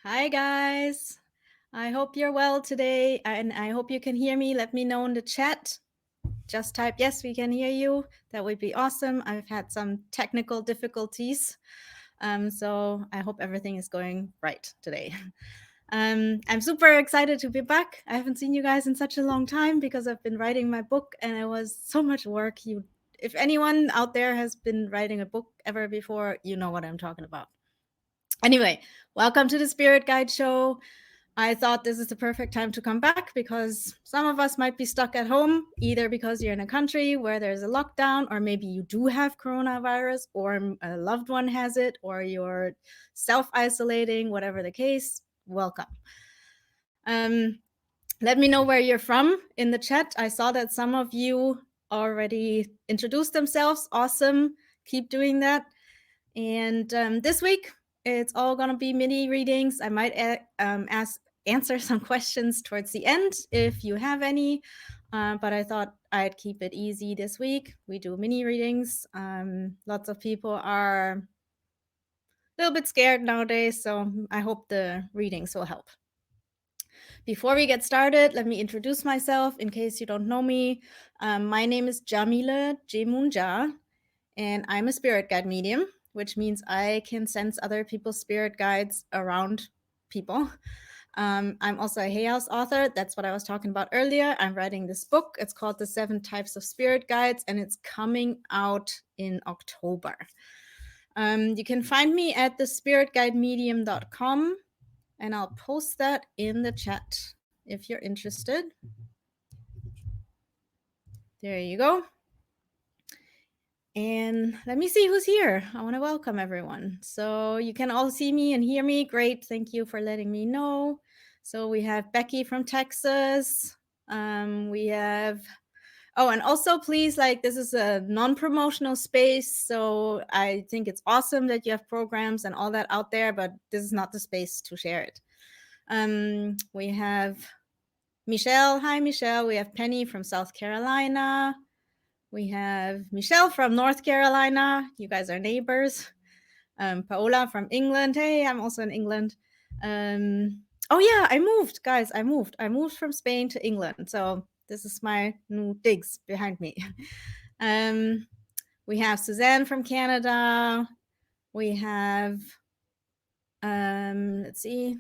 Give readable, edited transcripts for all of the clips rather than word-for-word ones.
Hi, guys. I hope you're well today, and I hope you can hear me. Let me know in the chat. Just type yes, we can hear you. That would be awesome. I've had some technical difficulties, so I hope everything is going right today. I'm super excited to be back. I haven't seen you guys in such a long time because I've been writing my book, and it was so much work. If anyone out there has been writing a book ever before, you know what I'm talking about. Anyway, welcome to the Spirit Guide Show. I thought this is the perfect time to come back because some of us might be stuck at home, either because you're in a country where there's a lockdown, or maybe you do have coronavirus, or a loved one has it, or you're self-isolating, whatever the case. Welcome. Let me know where you're from in the chat. I saw that some of you already introduced themselves. Awesome. Keep doing that. And this week, it's all going to be mini readings. I might answer some questions towards the end if you have any, but I thought I'd keep it easy this week. We do mini readings. Lots of people are a little bit scared nowadays, so I hope the readings will help. Before we get started, let me introduce myself in case you don't know me. My name is Yamile Yemoonyah, and I'm a spirit guide medium, which means I can sense other people's spirit guides around people. I'm also a Hay House author. That's what I was talking about earlier. I'm writing this book. It's called The 7 Types of Spirit Guides, and it's coming out in October. You can find me at thespiritguidemedium.com, and I'll post that in the chat if you're interested. There you go. And let me see who's here. I want to welcome everyone. So you can all see me and hear me. Great. Thank you for letting me know. So we have Becky from Texas. We have, and also please, this is a non-promotional space. So I think it's awesome that you have programs and all that out there, but this is not the space to share it. We have Michelle. Hi, Michelle. We have Penny from South Carolina. We have Michelle from North Carolina. You guys are neighbors. Paola from England. Hey, I'm also in England. Oh yeah, I moved, guys. I moved from Spain to England. So this is my new digs behind me. We have Suzanne from Canada. We have, let's see.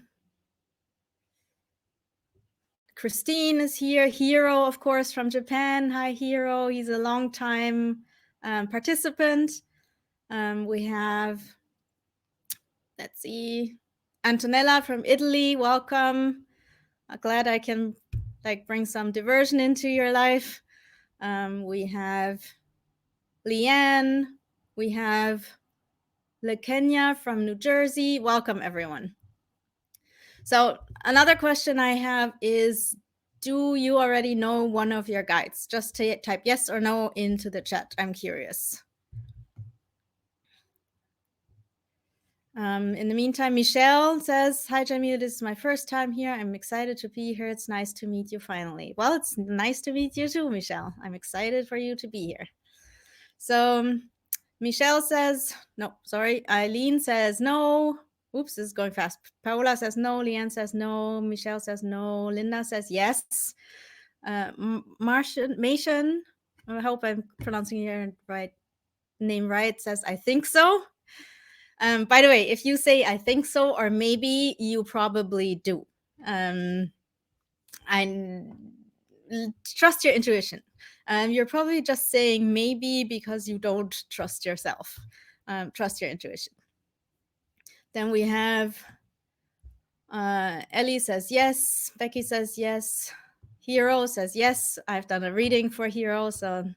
Christine is here. Hiro, of course, from Japan. Hi, Hiro. He's a long-time participant. We have, let's see, Antonella from Italy. Welcome. I'm glad I can bring some diversion into your life. We have Leanne. We have LaKenya from New Jersey. Welcome, everyone. So another question I have is, do you already know one of your guides? Just type yes or no into the chat. I'm curious. In the meantime, Michelle says, hi, Jamila, this is my first time here. I'm excited to be here. It's nice to meet you finally. Well, it's nice to meet you too, Michelle. I'm excited for you to be here. So Michelle says, no, sorry. Eileen says no. Oops, this is going fast. Paola says no. Leanne says no. Michelle says no. Linda says yes. Martian, I hope I'm pronouncing your name right, says I think so. By the way, if you say I think so or maybe, you probably do. I trust your intuition. You're probably just saying maybe because you don't trust yourself. Trust your intuition. Then we have Ellie says yes. Becky says yes. Hero says yes. I've done a reading for Hero, so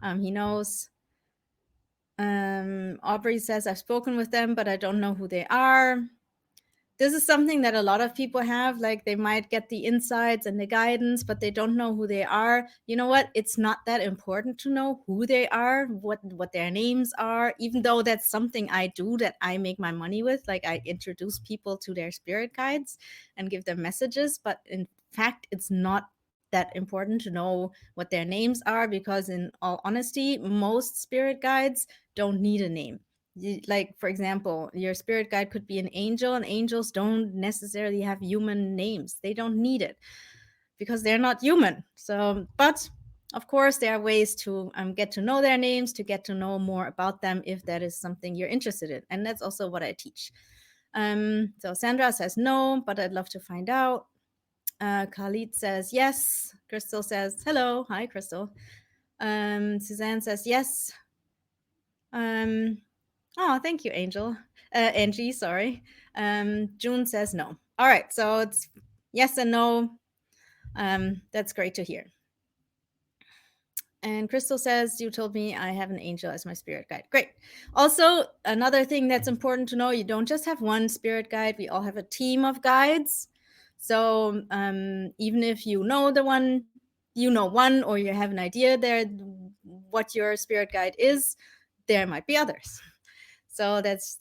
he knows. Aubrey says I've spoken with them, but I don't know who they are. This is something that a lot of people have, they might get the insights and the guidance, but they don't know who they are. You know what? It's not that important to know who they are, what their names are, even though that's something I do that I make my money with. I introduce people to their spirit guides and give them messages, but in fact, it's not that important to know what their names are, because in all honesty, most spirit guides don't need a name. Like, for example, your spirit guide could be an angel, and angels don't necessarily have human names. They don't need it because they're not human. So, but of course, there are ways to get to know their names, to get to know more about them if that is something you're interested in. And that's also what I teach. So Sandra says no, but I'd love to find out. Khalid says yes. Crystal says hello. Hi, Crystal. Suzanne says yes. Oh, thank you, Angel. Angie, sorry. June says no. All right, so it's yes and no. That's great to hear. And Crystal says, you told me I have an angel as my spirit guide. Great. Also, another thing that's important to know, you don't just have one spirit guide. We all have a team of guides. So even if you know the one, you know one, or you have an idea there what your spirit guide is, there might be others. So that's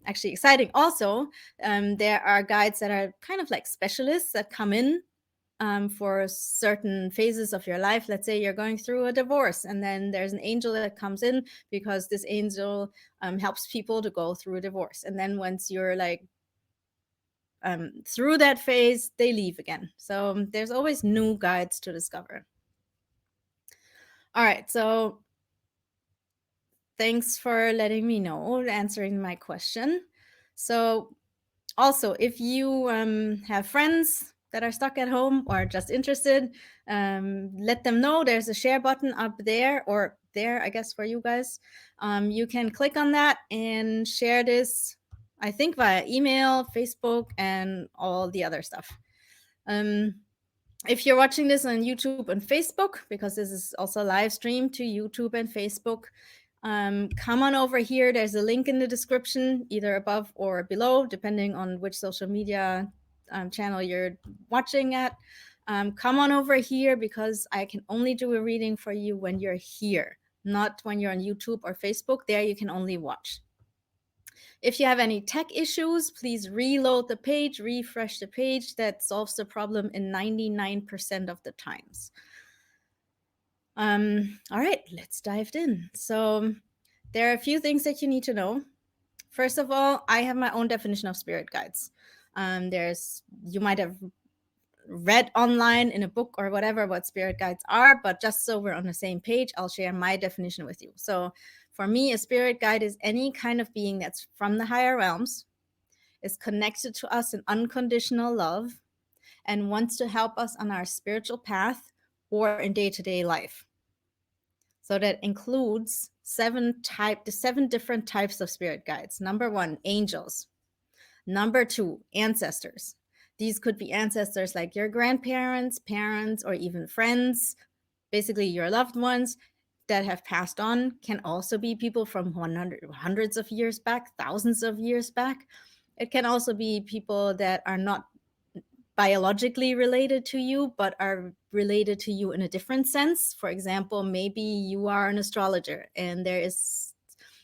actually exciting. Also, there are guides that are kind of like specialists that come in for certain phases of your life. Let's say you're going through a divorce, and then there's an angel that comes in because this angel helps people to go through a divorce. And then once you're like through that phase, they leave again. So there's always new guides to discover. All right, so thanks for letting me know, answering my question. So also, if you have friends that are stuck at home or just interested, let them know there's a share button up there, or there, I guess, for you guys. You can click on that and share this, I think, via email, Facebook, and all the other stuff. If you're watching this on YouTube and Facebook, because this is also live streamed to YouTube and Facebook, come on over here. There's a link in the description, either above or below, depending on which social media channel you're watching at. Come on over here because I can only do a reading for you when you're here, not when you're on YouTube or Facebook. There you can only watch. If you have any tech issues, please reload the page, refresh the page. That solves the problem in 99% of the times. All right, let's dive in. So there are a few things that you need to know. First of all, I have my own definition of spirit guides. You might have read online in a book or whatever what spirit guides are, but just so we're on the same page, I'll share my definition with you. So for me, a spirit guide is any kind of being that's from the higher realms, is connected to us in unconditional love, and wants to help us on our spiritual path or in day-to-day life. So that includes the 7 different types of spirit guides. Number 1, angels. Number 2, ancestors. These could be ancestors like your grandparents, parents, or even friends, basically your loved ones that have passed on. Can also be people from hundreds of years back, thousands of years back. It can also be people that are not biologically related to you, but are related to you in a different sense. For example, maybe you are an astrologer and there is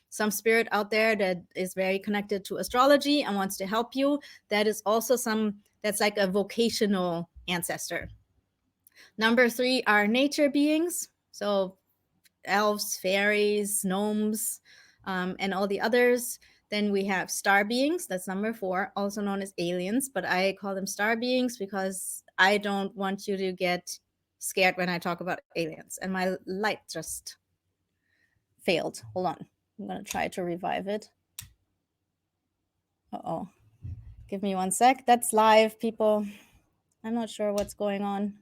some spirit out there that is very connected to astrology and wants to help you. That is also that's like a vocational ancestor. Number 3 are nature beings. So elves, fairies, gnomes, and all the others. Then we have star beings. That's number 4, also known as aliens, but I call them star beings because I don't want you to get scared when I talk about aliens. And my light just failed. Hold on. I'm going to try to revive it. Uh-oh. Give me 1 sec. That's live, people. I'm not sure what's going on.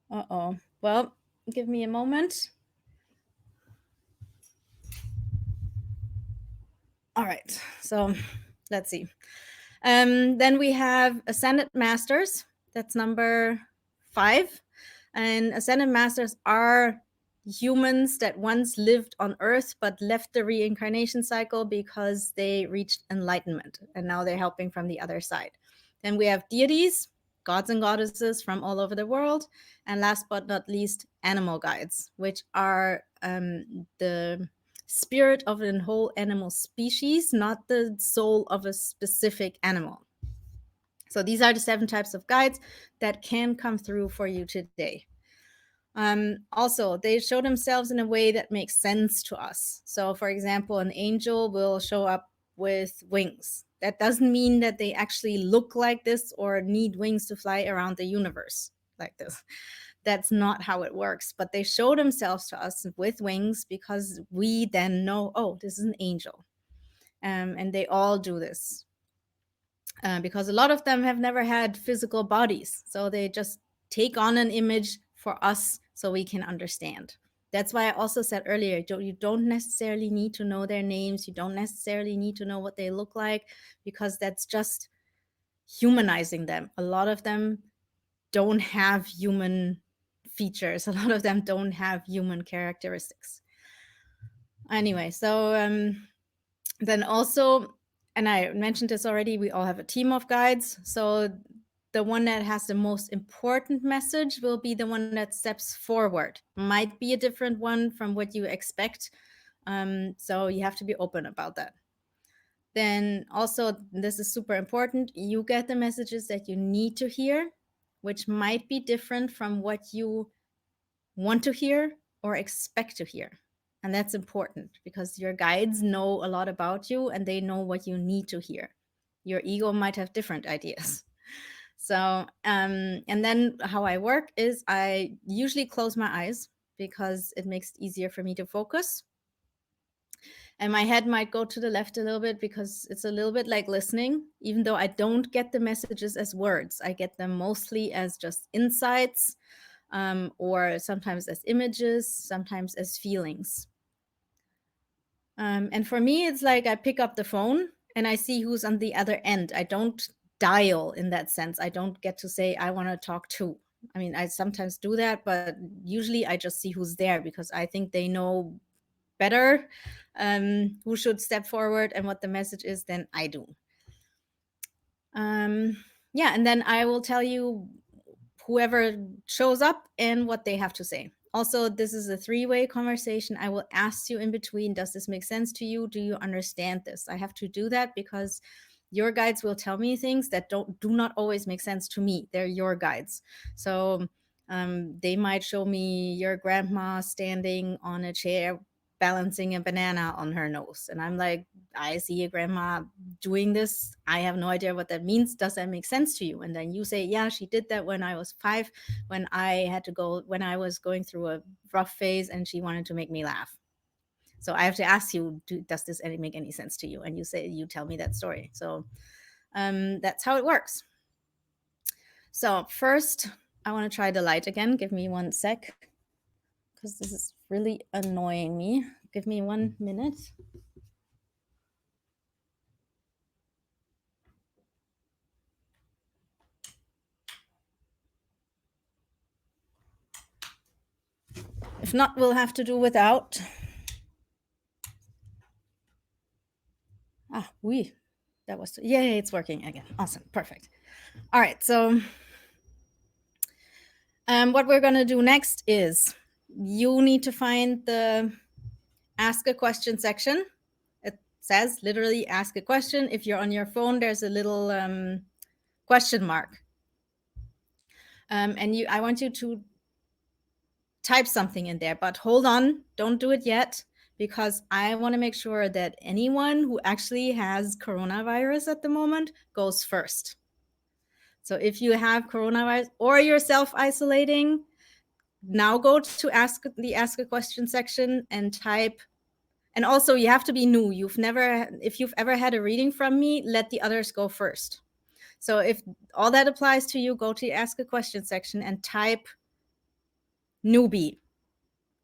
Uh-oh. Well, give me a moment. All right. So let's see. Then we have Ascended Masters. That's number 5. And Ascended Masters are humans that once lived on Earth but left the reincarnation cycle because they reached enlightenment. And now they're helping from the other side. Then we have deities, gods and goddesses from all over the world. And last but not least, animal guides, which are the spirit of a whole animal species, not the soul of a specific animal. So these are the 7 types of guides that can come through for you today. Also, they show themselves in a way that makes sense to us. So, for example, an angel will show up with wings. That doesn't mean that they actually look like this or need wings to fly around the universe like this. That's not how it works. But they show themselves to us with wings because we then know, oh, this is an angel. And they all do this because a lot of them have never had physical bodies. So they just take on an image for us so we can understand. That's why I also said earlier, you don't necessarily need to know their names. You don't necessarily need to know what they look like, because that's just humanizing them. A lot of them don't have human features. A lot of them don't have human characteristics. Anyway, so then also, and I mentioned this already, we all have a team of guides. So the one that has the most important message will be the one that steps forward. Might be a different one from what you expect. So you have to be open about that. Then also, this is super important, you get the messages that you need to hear, which might be different from what you want to hear or expect to hear. And that's important because your guides know a lot about you and they know what you need to hear. Your ego might have different ideas. So, and then how I work is I usually close my eyes because it makes it easier for me to focus. And my head might go to the left a little bit because it's a little bit like listening, even though I don't get the messages as words. I get them mostly as just insights, or sometimes as images, sometimes as feelings. And for me, it's like I pick up the phone and I see who's on the other end. I don't dial in that sense. I don't get to say, I want to talk to. I mean, I sometimes do that, but usually I just see who's there because I think they know better who should step forward and what the message is than I do. Yeah, and then I will tell you whoever shows up and what they have to say. Also, this is a three-way conversation. I will ask you in between, does this make sense to you? Do you understand this? I have to do that because your guides will tell me things that do not always make sense to me. They're your guides. So they might show me your grandma standing on a chair balancing a banana on her nose. And I'm like, I see a grandma doing this. I have no idea what that means. Does that make sense to you? And then you say, yeah, she did that when I was 5, when I was going through a rough phase and she wanted to make me laugh. So I have to ask you, does this make any sense to you? And you tell me that story. So that's how it works. So first, I want to try the light again. Give me 1 sec, because this is really annoying me. Give me 1 minute. If not, we'll have to do without. That was, yay, it's working again. Awesome, perfect. All right, so what we're gonna do next is you need to find the ask a question section. It says literally ask a question. If you're on your phone, there's a little question mark. And I want you to type something in there, but hold on, don't do it yet, because I want to make sure that anyone who actually has coronavirus at the moment goes first. So if you have coronavirus or you're self-isolating, now go to ask a question section and type. And also you have to be new. If you've ever had a reading from me, let the others go first. So if all that applies to you, go to the ask a question section and type newbie.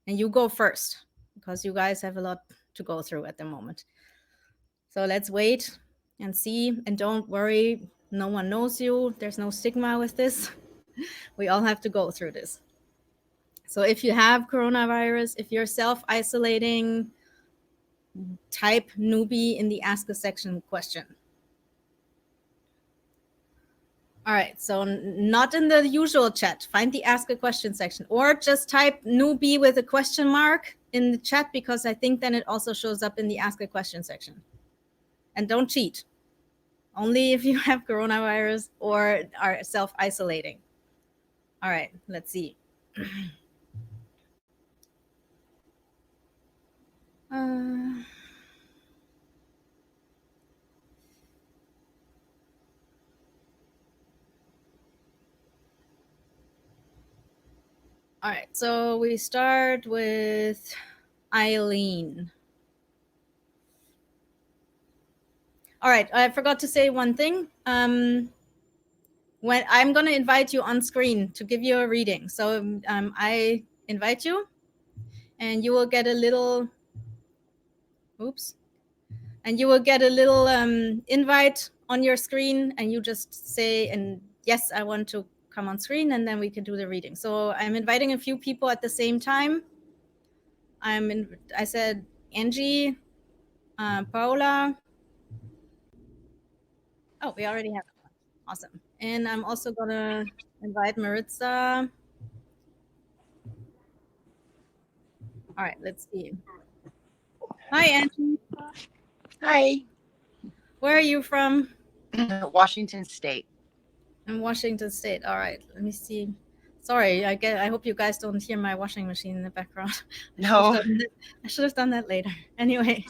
And you go first because you guys have a lot to go through at the moment. So let's wait and see. And don't worry, no one knows you. There's no stigma with this. We all have to go through this. So if you have coronavirus, if you're self-isolating, type newbie in the ask a section question. All right, so not in the usual chat. Find the ask a question section, or just type newbie with a question mark in the chat, because I think then it also shows up in the ask a question section. And don't cheat. Only if you have coronavirus or are self-isolating. All right, let's see. All right, so we start with Eileen. All right, I forgot to say one thing. When I'm going to invite you on screen to give you a reading. So I invite you and you will get a little, oops, and you will get a little invite on your screen, and you just say, and yes, I want to come on screen, and then we can do the reading. So I'm inviting a few people at the same time. I said Angie, Paola. Oh, we already have one. Awesome. And I'm also gonna invite Maritza. All right, let's see. Hi, Angie. Hi. Where are you from? Washington State. In Washington State. All right, let me see. Sorry, I hope you guys don't hear my washing machine in the background. No. I should have done that later. Anyway,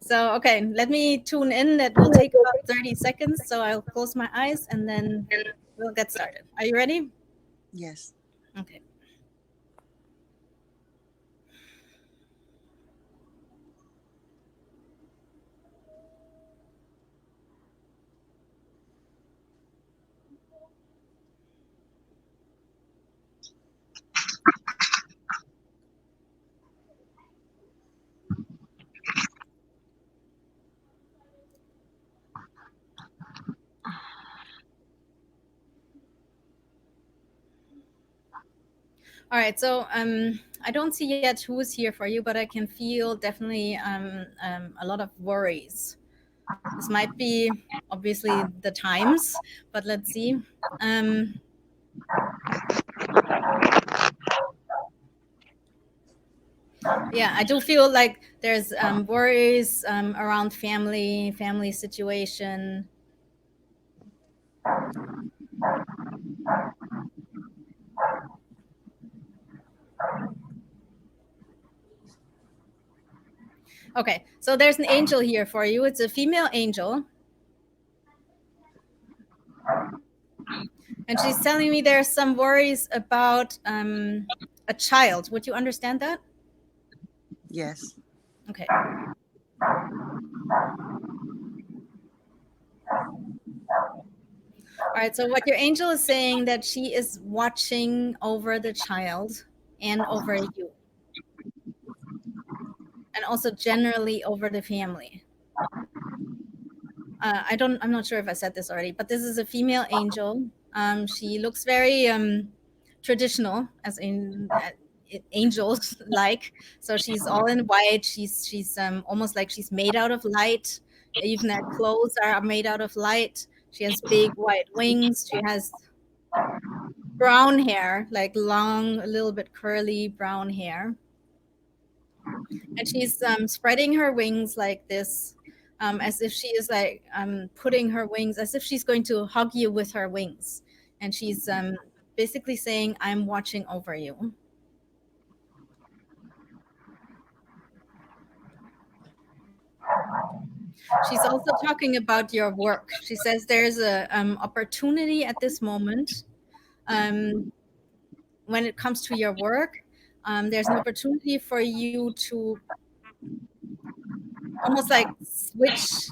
so okay, let me tune in. That will take about 30 seconds. So I'll close my eyes and then we'll get started. Are you ready? Yes. Okay. All right, so I don't see yet who is here for you, but I can feel definitely a lot of worries. This might be obviously the times, but let's see. Yeah, I do feel like there's worries around family situation. Okay, so there's an angel here for you. It's a female angel. And she's telling me there's some worries about a child. Would you understand that? Yes. Okay. All right, so what your angel is saying that she is watching over the child and over you. And also generally over the family. I'm not sure if I said this already, but this is a female angel. She looks very traditional, as in angels like. So she's all in white. She's almost like she's made out of light. Even her clothes are made out of light. She has big white wings. She has brown hair, like long, a little bit curly brown hair. And she's spreading her wings like this, as if she is like putting her wings, as if she's going to hug you with her wings. And she's basically saying, I'm watching over you. She's also talking about your work. She says there's a opportunity at this moment when it comes to your work. There's an opportunity for you to almost like switch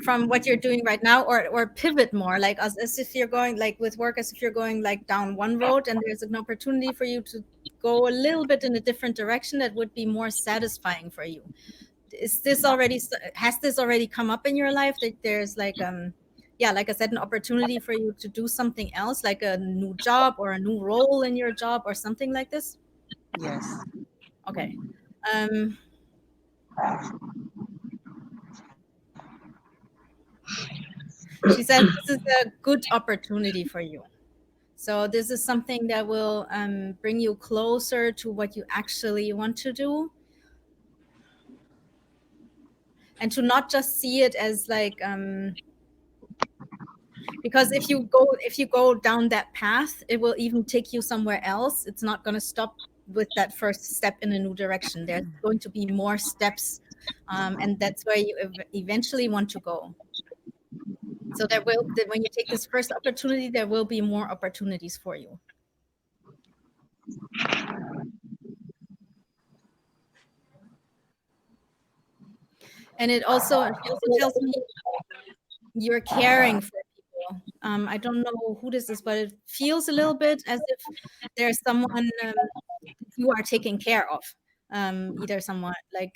from what you're doing right now, or pivot more, like as if you're going like with work, as if you're going like down one road and there's an opportunity for you to go a little bit in a different direction that would be more satisfying for you. Has this already come up in your life, that there's like yeah, like I said, an opportunity for you to do something else, like a new job or a new role in your job or something like this? Yes. Okay. um she says this is a good opportunity for you. So this is something that will bring you closer to what you actually want to do, and to not just see it as like because if you go down that path, it will even take you somewhere else. It's not going to stop with that first step in a new direction. There's going to be more steps, and that's where you eventually want to go. So when you take this first opportunity, there will be more opportunities for you. And she also tells me you're caring for people. I don't know who this is, but it feels a little bit as if there's someone you are taking care of. Either someone like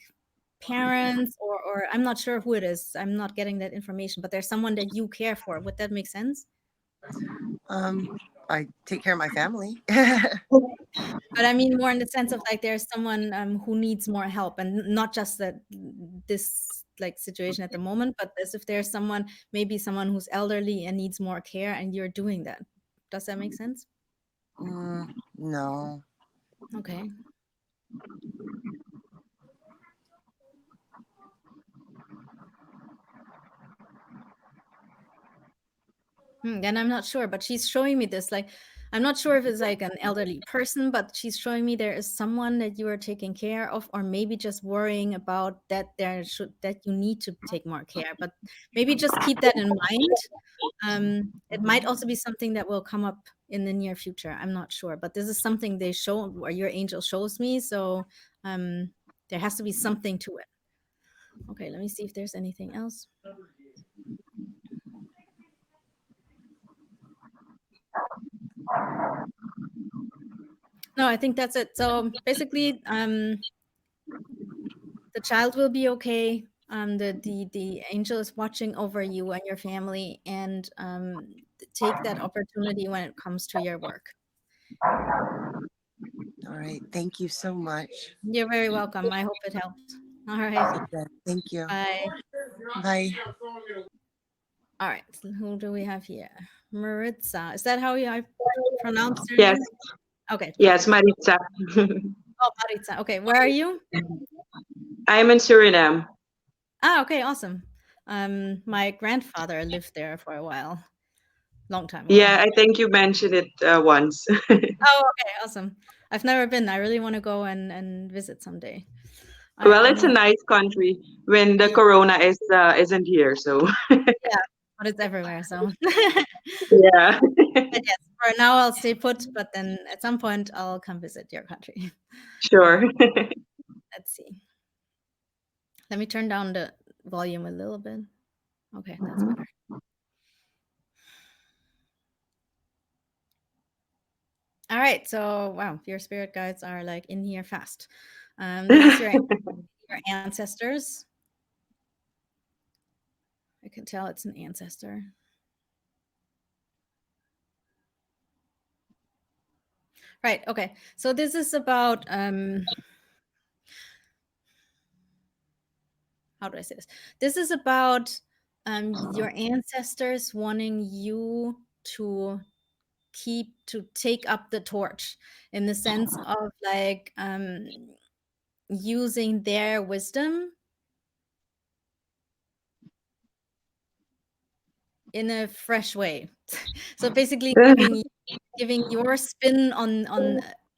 parents or I'm not sure who it is. I'm not getting that information, but there's someone that you care for. Would that make sense? I take care of my family. But I mean more in the sense of like there's someone who needs more help, and not just that this like situation at the moment, but as if there's someone, maybe someone who's elderly and needs more care, and you're doing that. Does that make sense? No. Okay. Then I'm not sure, but she's showing me this. Like, I'm not sure if it's like an elderly person, but she's showing me there is someone that you are taking care of, or maybe just worrying about that that you need to take more care. But maybe just keep that in mind. It might also be something that will come up in the near future. I'm not sure, but this is something they show, or your angel shows me. So there has to be something to it. Okay, let me see if there's anything else. No, I think that's it. So basically, the child will be okay. The angel is watching over you and your family, and take that opportunity when it comes to your work. All right. Thank you so much. You're very welcome. I hope it helped. All right. Thank you. Bye. Bye. All right. So who do we have here? Maritza. Is that how I pronounce your Yes, name? Okay, yes, perfect. Maritza. Oh, Maritza. Okay, where are you? I'm in Suriname. Okay, awesome. My grandfather lived there for a while, long time ago. Yeah, I think you mentioned it once. Oh, okay, awesome. I've never been. I really want to go and visit someday. All right, Well, let it's a me. nice country when the Yeah, corona isn't here. So yeah, but it's everywhere. So, yeah, but yes, for now I'll stay put. But then at some point I'll come visit your country. All sure. right, let's see. Let me turn down the volume a little bit. Okay, that's Mhm. better. All right, so wow, your spirit guides are like in here fast. This is your ancestors. I can tell it's an ancestor. Right. Okay. So this is about how do I say this? This is about your ancestors wanting you to take up the torch, in the sense of like using their wisdom in a fresh way. So basically giving your spin on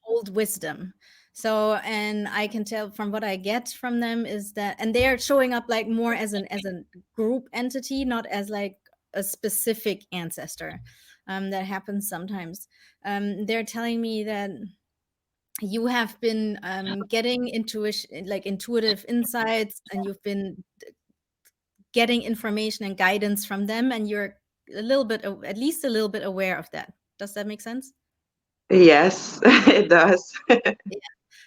old wisdom. So, and I can tell from what I get from them is that, and they are showing up like more as a group entity, not as like a specific ancestor. That happens sometimes. They're telling me that you have been getting intuition, like intuitive insights, and you've been getting information and guidance from them, and you're a little bit, at least a little bit aware of that. Does that make sense? Yes, it does. Yeah.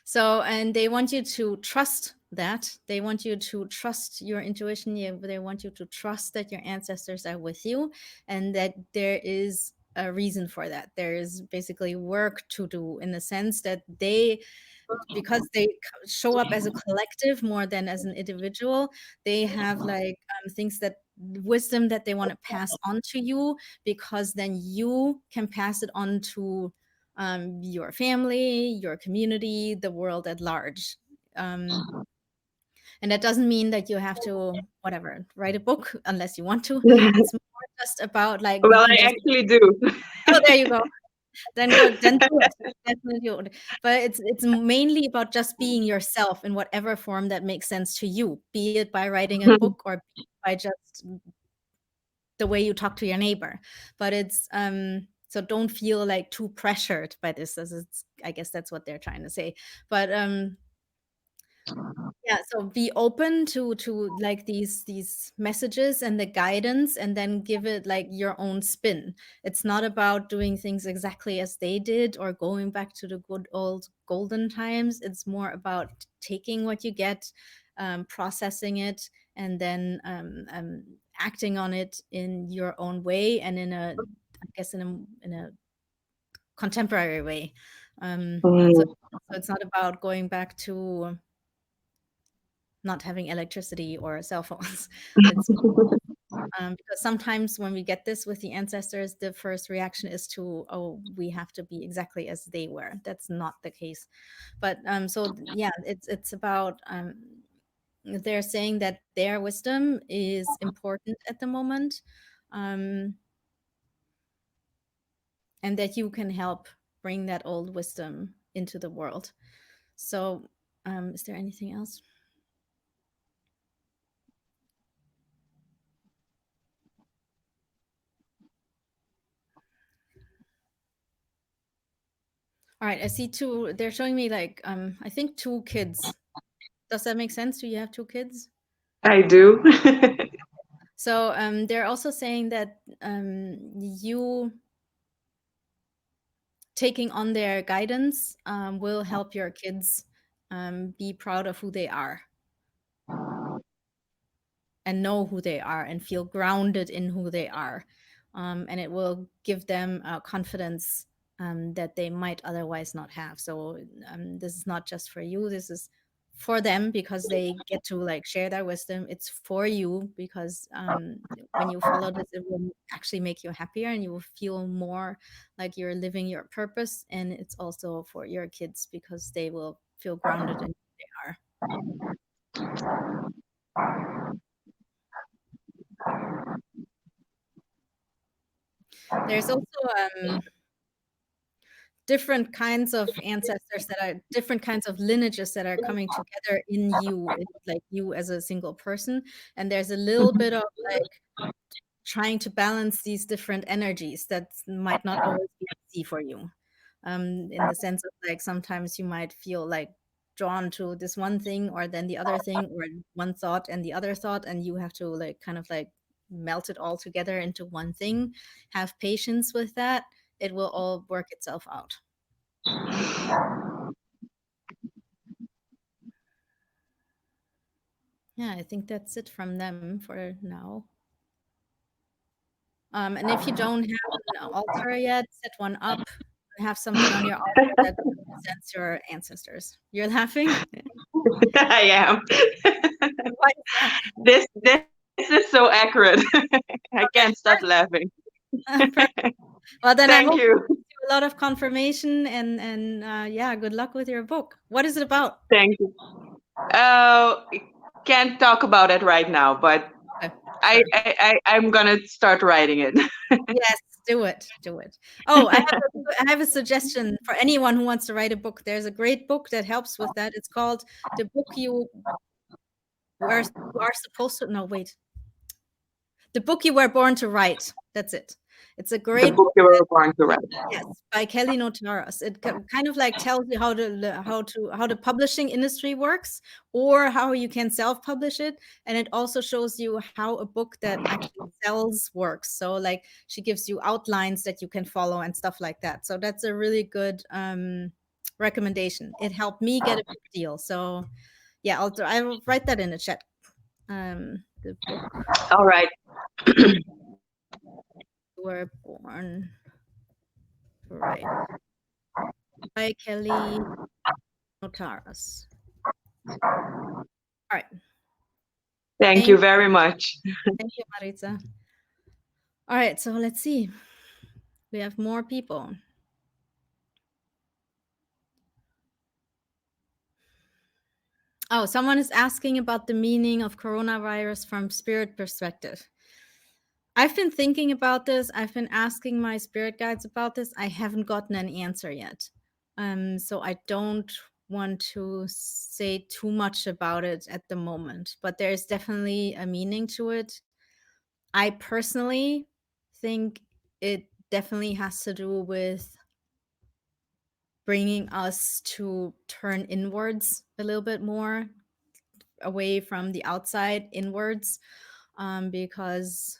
So, and they want you to trust that. They want you to trust your intuition. They want you to trust that your ancestors are with you, and that there is a reason for that. There is basically work to do, in the sense that because they show up as a collective more than as an individual, they have like things that wisdom that they want to pass on to you, because then you can pass it on to your family, your community, the world at large. And that doesn't mean that you have to, whatever, write a book unless you want to. It's more just about like you Well, can I just, actually do. oh, there you go. Then good, then do it. Definitely do it. But it's mainly about just being yourself in whatever form that makes sense to you, be it by writing a book or by just the way you talk to your neighbor. But it's So don't feel like too pressured by this, as I guess that's what they're trying to say. But yeah, so be open to like these messages and the guidance, and then give it like your own spin. It's not about doing things exactly as they did or going back to the good old golden times. It's more about taking what you get, processing it, and then acting on it in your own way, and in a, I guess, in a contemporary way. So it's not about going back to not having electricity or cell phones. It's because sometimes when we get this with the ancestors, the first reaction is to, oh, we have to be exactly as they were. That's not the case. But so yeah, it's about they're saying that their wisdom is important at the moment, and that you can help bring that old wisdom into the world. So is there anything else? All right, I see two. They're showing me like I think two kids. Does that make sense? Do you have two kids? I do. So they're also saying that you taking on their guidance will help your kids be proud of who they are, and know who they are, and feel grounded in who they are. And it will give them confidence that they might otherwise not have. So this is not just for you. This is for them, because they get to like share their wisdom. It's for you, because when you follow this, it will actually make you happier, and you will feel more like you're living your purpose. And it's also for your kids, because they will feel grounded in who they are. There's also different kinds of ancestors that are different kinds of lineages that are coming together in you, like you as a single person. And there's a little bit of like trying to balance these different energies that might not always be easy for you. In the sense of like sometimes you might feel like drawn to this one thing or then the other thing, or one thought and the other thought, and you have to like kind of like melt it all together into one thing. Have patience with that. It will all work itself out. Yeah, I think that's it from them for now. And if you don't have an altar yet, set one up. Have something on your altar that represents your ancestors. You're laughing? I am. Why is that? This is so accurate. I can't Okay, stop laughing. perfect. Well, then I Thank hope you. you a lot of confirmation, and yeah, good luck with your book. What is it about? Thank you. Can't talk about it right now, but Okay, sure. I'm gonna start writing it. Yes, do it. Do it. Oh, I have a suggestion for anyone who wants to write a book. There's a great book that helps with that. It's called The Book You Are Supposed to. No, wait. The Book You Were Born to Write. That's it. It's a The great book book. you were going to write. Yes, by Kelly Notaras. It kind of like tells you how the publishing industry works, or how you can self-publish it, and it also shows you how a book that actually sells works. So like she gives you outlines that you can follow and stuff like that. So that's a really good recommendation. It helped me get a book deal. So yeah, I'll write that in the chat. The book All right. You Were Born to Write by Kelly Notaras. All right. Thank you very much. Thank you, Maritza. All right, so let's see. We have more people. Oh, someone is asking about the meaning of coronavirus from spirit perspective. I've been thinking about this. I've been asking my spirit guides about this. I haven't gotten an answer yet. So I don't want to say too much about it at the moment, but there's definitely a meaning to it. I personally think it definitely has to do with bringing us to turn inwards a little bit more, away from the outside inwards, because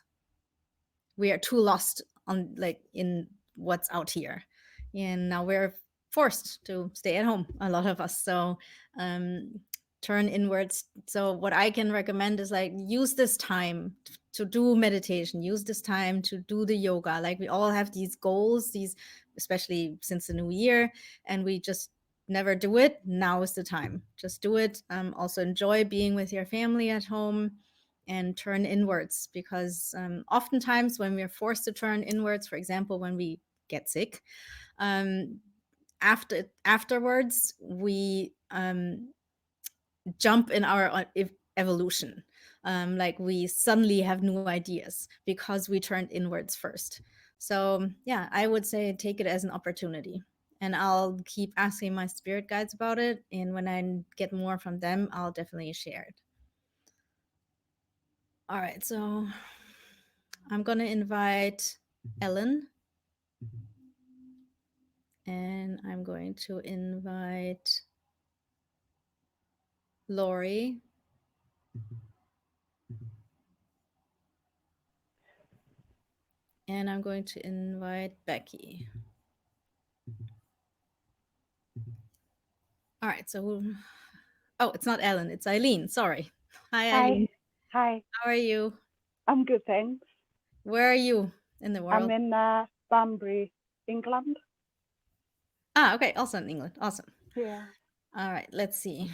we are too lost on like in what's out here, and now we're forced to stay at home, a lot of us. So um turn inwards. So what I can recommend is like use this time to do meditation, use this time to do the yoga. Like we all have these goals, these, especially since the new year, and we just never do it. Now is the time, just do it. Also enjoy being with your family at home and turn inwards, because oftentimes when we're forced to turn inwards, for example when we get sick, um, afterwards we jump in our evolution, like we suddenly have new ideas because we turned inwards first. So yeah, I would say take it as an opportunity, and I'll keep asking my spirit guides about it, and when I get more from them I'll definitely share it. All right, so I'm going to invite Ellen, and I'm going to invite Lori, and I'm going to invite Becky. All right, so oh, it's not Ellen, it's Eileen. Sorry. Hi, Eileen. Hi. How are you? I'm good, thanks. Where are you in the world? I'm in Banbury, England. Ah, okay, also in England. Awesome. Yeah. All right, let's see.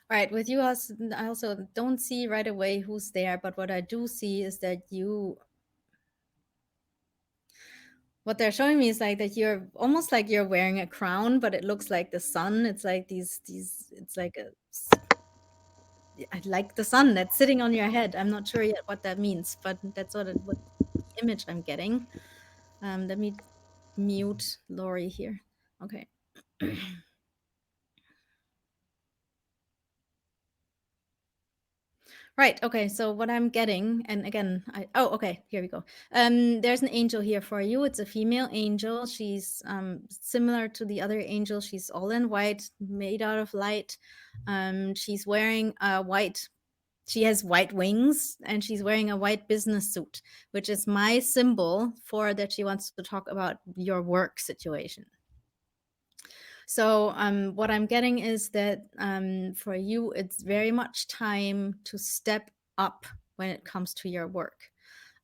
All right, with you, I also don't see right away who's there, but what I do see is that what they're showing me is like that you're almost like you're wearing a crown, but it looks like the sun. It's like it's like like the sun that's sitting on your head. I'm not sure yet what that means, but that's what image I'm getting. Let me mute Lori here. Okay. Right. Okay. So what I'm getting, and again, okay, here we go. There's an angel here for you. It's a female angel. She's similar to the other angel. She's all in white, made out of light. She's wearing a white. She has white wings, and she's wearing a white business suit, which is my symbol for that she wants to talk about your work situation. So what I'm getting is that for you, it's very much time to step up when it comes to your work,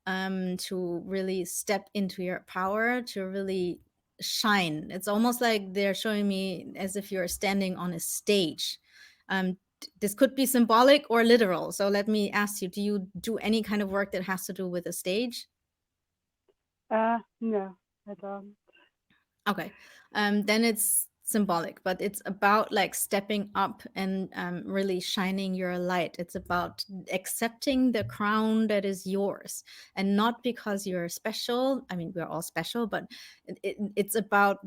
to really step into your power, to really shine. It's almost like they're showing me as if you're standing on a stage. This could be symbolic or literal. So let me ask you, do you do any kind of work that has to do with a stage? No, I don't. Okay. Then it's symbolic, but it's about like stepping up and really shining your light. It's about accepting the crown that is yours, and not because you're special. I mean, we're all special, but it's about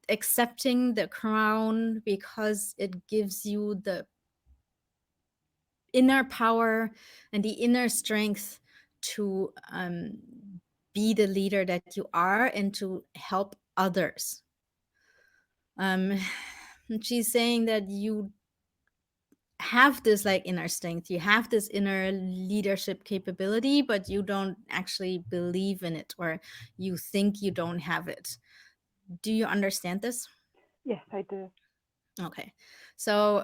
accepting the crown because it gives you the inner power and the inner strength to be the leader that you are and to help others. She's saying that you have this like inner strength, you have this inner leadership capability, but you don't actually believe in it, or you think you don't have it. Do you understand this? Yes, I do. Okay. So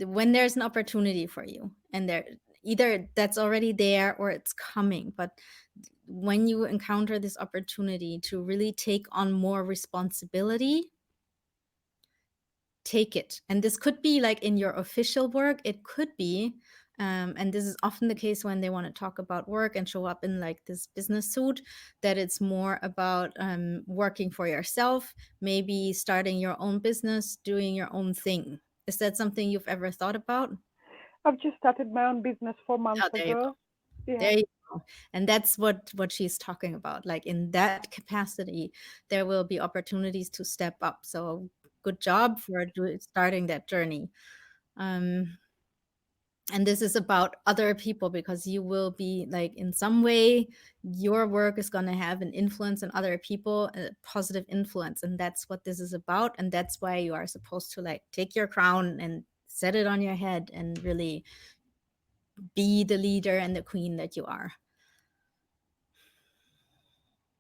when there's an opportunity for you, and there either that's already there or it's coming, but when you encounter this opportunity to really take on more responsibility, take it. And this could be like in your official work, it could be and this is often the case when they want to talk about work and show up in like this business suit, that it's more about working for yourself, maybe starting your own business, doing your own thing. Is that something you've ever thought about? I've just started my own business 4 months Oh, there you go. ago. Yeah. There you And that's what she's talking about. Like in that capacity, there will be opportunities to step up. So good job for starting that journey. And this is about other people, because you will be like, in some way, your work is going to have an influence on other people, a positive influence. And that's what this is about. And that's why you are supposed to like take your crown and set it on your head and really be the leader and the queen that you are.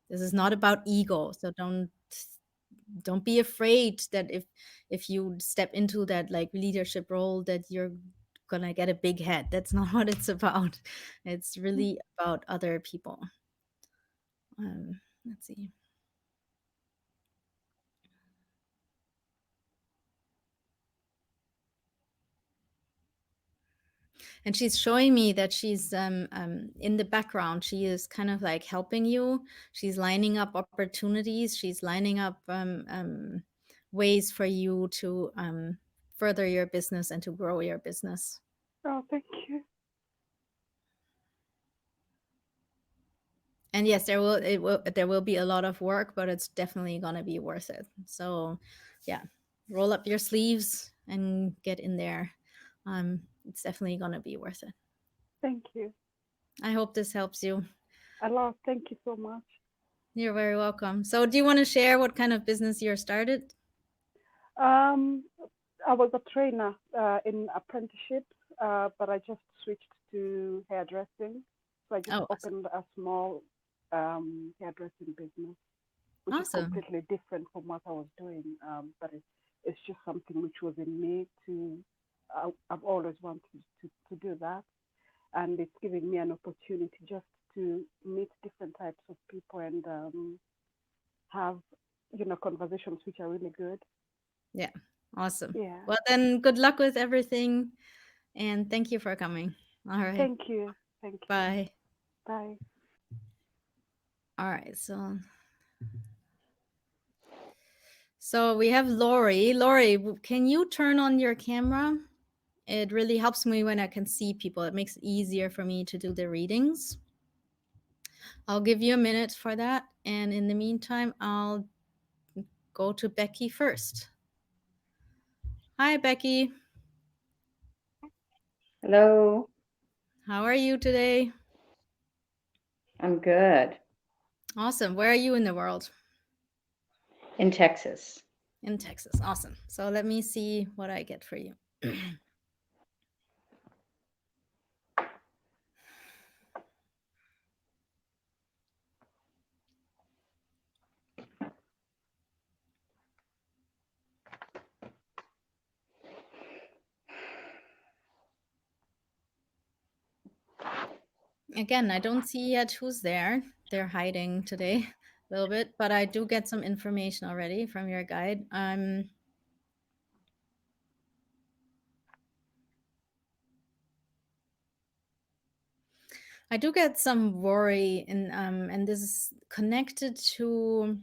This is not about ego. So don't be afraid that if you step into that like leadership role, that you're gonna get a big head. That's not what it's about. It's really about other people. Let's see. And she's showing me that she's in the background. She is kind of like helping you. She's lining up opportunities. She's lining up ways for you to further your business and to grow your business. Oh, thank you. And yes, there will be a lot of work, but it's definitely gonna be worth it. So yeah, roll up your sleeves and get in there. It's definitely gonna be worth it. Thank you. I hope this helps you. Allah, thank you so much. You're very welcome. So do you want to share what kind of business you started? I was a trainer in apprenticeships, but I just switched to hairdressing. So I just Oh, opened a small hairdressing business, which is awesome. completely different from what I was doing. But it's just something which was in me to, I've always wanted to do that. And it's giving me an opportunity just to meet different types of people and have, conversations which are really good. Yeah, awesome. Yeah. Well, then good luck with everything. And thank you for coming. All right. Thank you. Thank you. Bye. Bye. All right. So we have Lori. Lori, can you turn on your camera? It really helps me when I can see people. It makes it easier for me to do the readings. I'll give you a minute for that. And in the meantime, I'll go to Becky first. Hi, Becky. Hello, How are you today? I'm good. Awesome. Where are you in the world? In Texas. In Texas. Awesome. So let me see what I get for you. Again, I don't see yet who's there. They're hiding today a little bit, but I do get some information already from your guide. I do get some worry, and this is connected to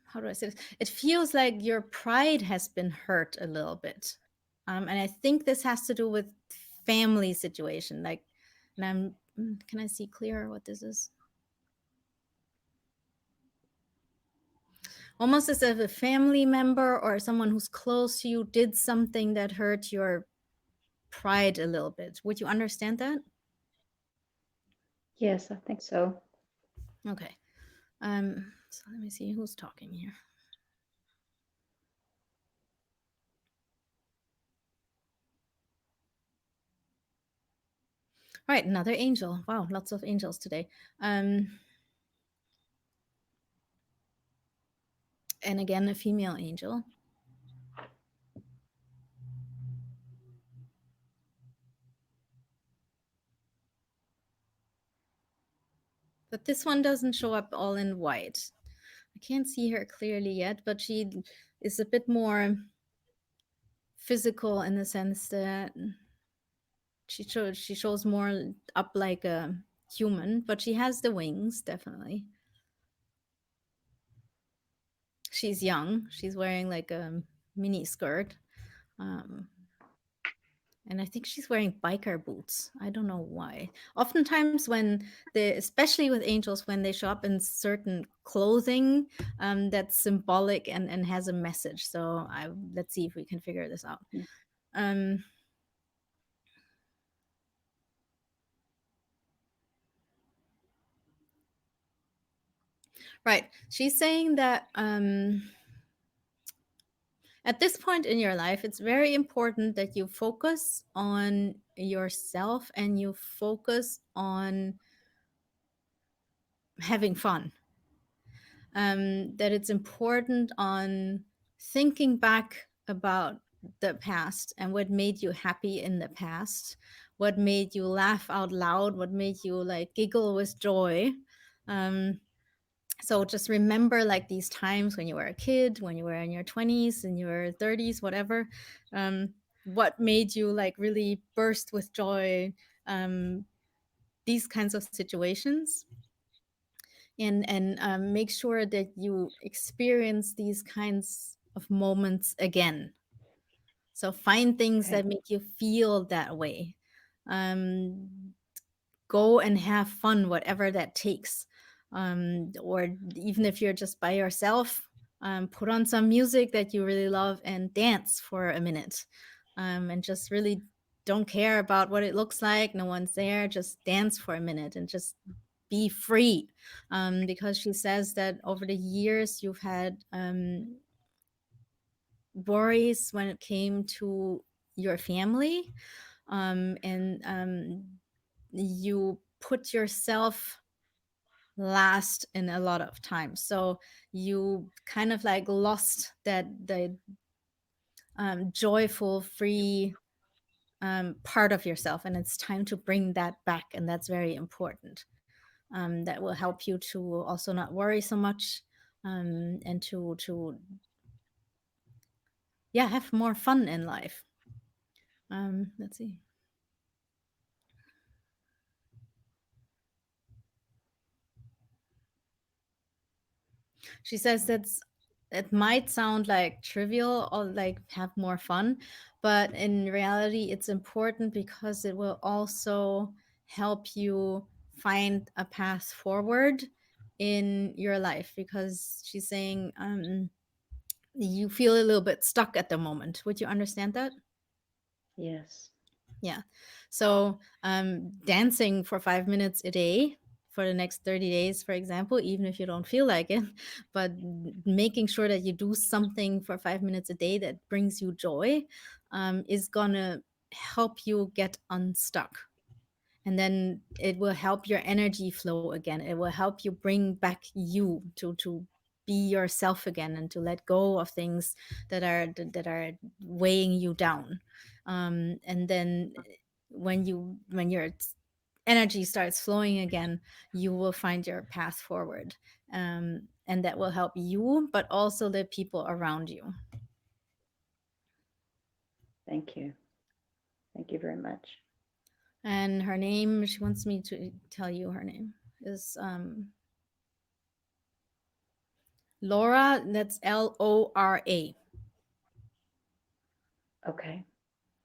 how do I say this? It feels like your pride has been hurt a little bit, and I think this has to do with family situation. Like, and can I see clearer what this is? Almost as if a family member or someone who's close to you did something that hurt your pride a little bit. Would you understand that? Yes, I think so. Okay. So let me see who's talking here. All right, another angel. Wow, lots of angels today. And again, a female angel. But this one doesn't show up all in white. I can't see her clearly yet, but she is a bit more physical in the sense that she shows more up like a human, but she has the wings, definitely. She's young. She's wearing like a mini skirt. And I think she's wearing biker boots. I don't know why. Oftentimes, especially with angels, when they show up in certain clothing, that's symbolic and has a message. So let's see if we can figure this out. Mm. Um, right. She's saying that at this point in your life, it's very important that you focus on yourself and you focus on having fun. That it's important on thinking back about the past and what made you happy in the past, what made you laugh out loud, what made you like giggle with joy. So just remember like these times when you were a kid, when you were in your 20s, in your 30s, whatever. What made you like really burst with joy? These kinds of situations. And make sure that you experience these kinds of moments again. So find things Okay. that make you feel that way. Um, Go and have fun, whatever that takes. Or even if you're just by yourself, put on some music that you really love and dance for a minute. And just really don't care about what it looks like. No one's there. Just dance for a minute and just be free. Because she says that over the years you've had worries when it came to your family, and you put yourself last in a lot of times, so you kind of like lost the joyful free part of yourself, and it's time to bring that back, and that's very important. That will help you to also not worry so much, and to yeah, have more fun in life. Let's see. She says it might sound like trivial or like have more fun, but in reality, it's important because it will also help you find a path forward in your life. Because she's saying you feel a little bit stuck at the moment. Would you understand that? Yes. Yeah. So dancing for 5 minutes a day for the next 30 days, for example, even if you don't feel like it, but making sure that you do something for 5 minutes a day that brings you joy is going to help you get unstuck. And then it will help your energy flow again. It will help you bring back you to be yourself again and to let go of things that are weighing you down. And then when your energy starts flowing again, you will find your path forward. And that will help you, but also the people around you. Thank you. Thank you very much. And her name, she wants me to tell you her name, is Laura. That's Lora. Okay.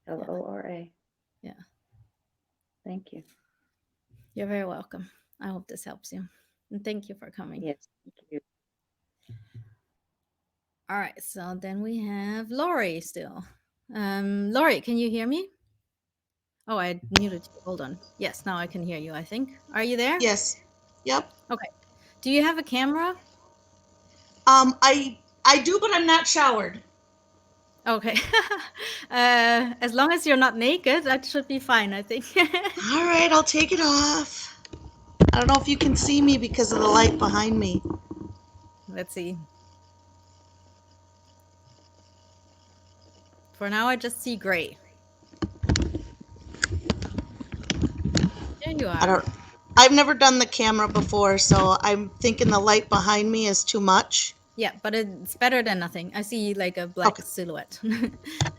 Yeah. Lora. Yeah. Thank you. You're very welcome. I hope this helps you. And thank you for coming. Yes. Thank you. All right. So then we have Lori still. Lori, can you hear me? Oh, I muted you. Hold on. Yes, now I can hear you, I think. Are you there? Yes. Yep. Okay. Do you have a camera? I do, but I'm not showered. Okay. As long as you're not naked, that should be fine, I think. All right, I'll take it off. I don't know if you can see me because of the light behind me. Let's see. For now, I just see gray. There you are. I've never done the camera before, so I'm thinking the light behind me is too much. Yeah, but it's better than nothing. I see like a black Okay. silhouette.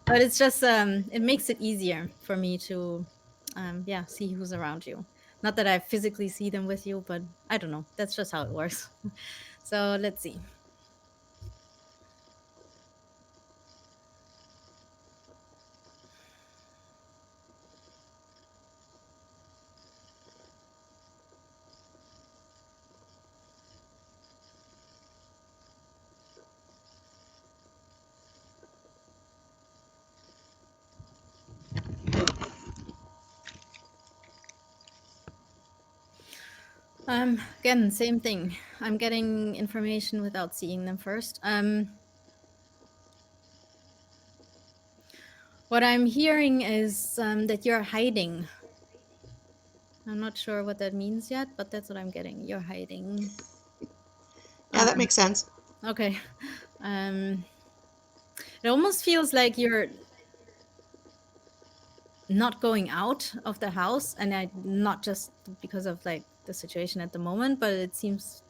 But it's just it makes it easier for me to yeah, see who's around you. Not that I physically see them with you, but I don't know. That's just how it works. So let's see. Again, same thing. I'm getting information without seeing them first. What I'm hearing is that you're hiding. I'm not sure what that means yet, but that's what I'm getting. You're hiding. Yeah, that makes sense. Okay. It almost feels like you're not going out of the house, and not just because of like the situation at the moment, but it seems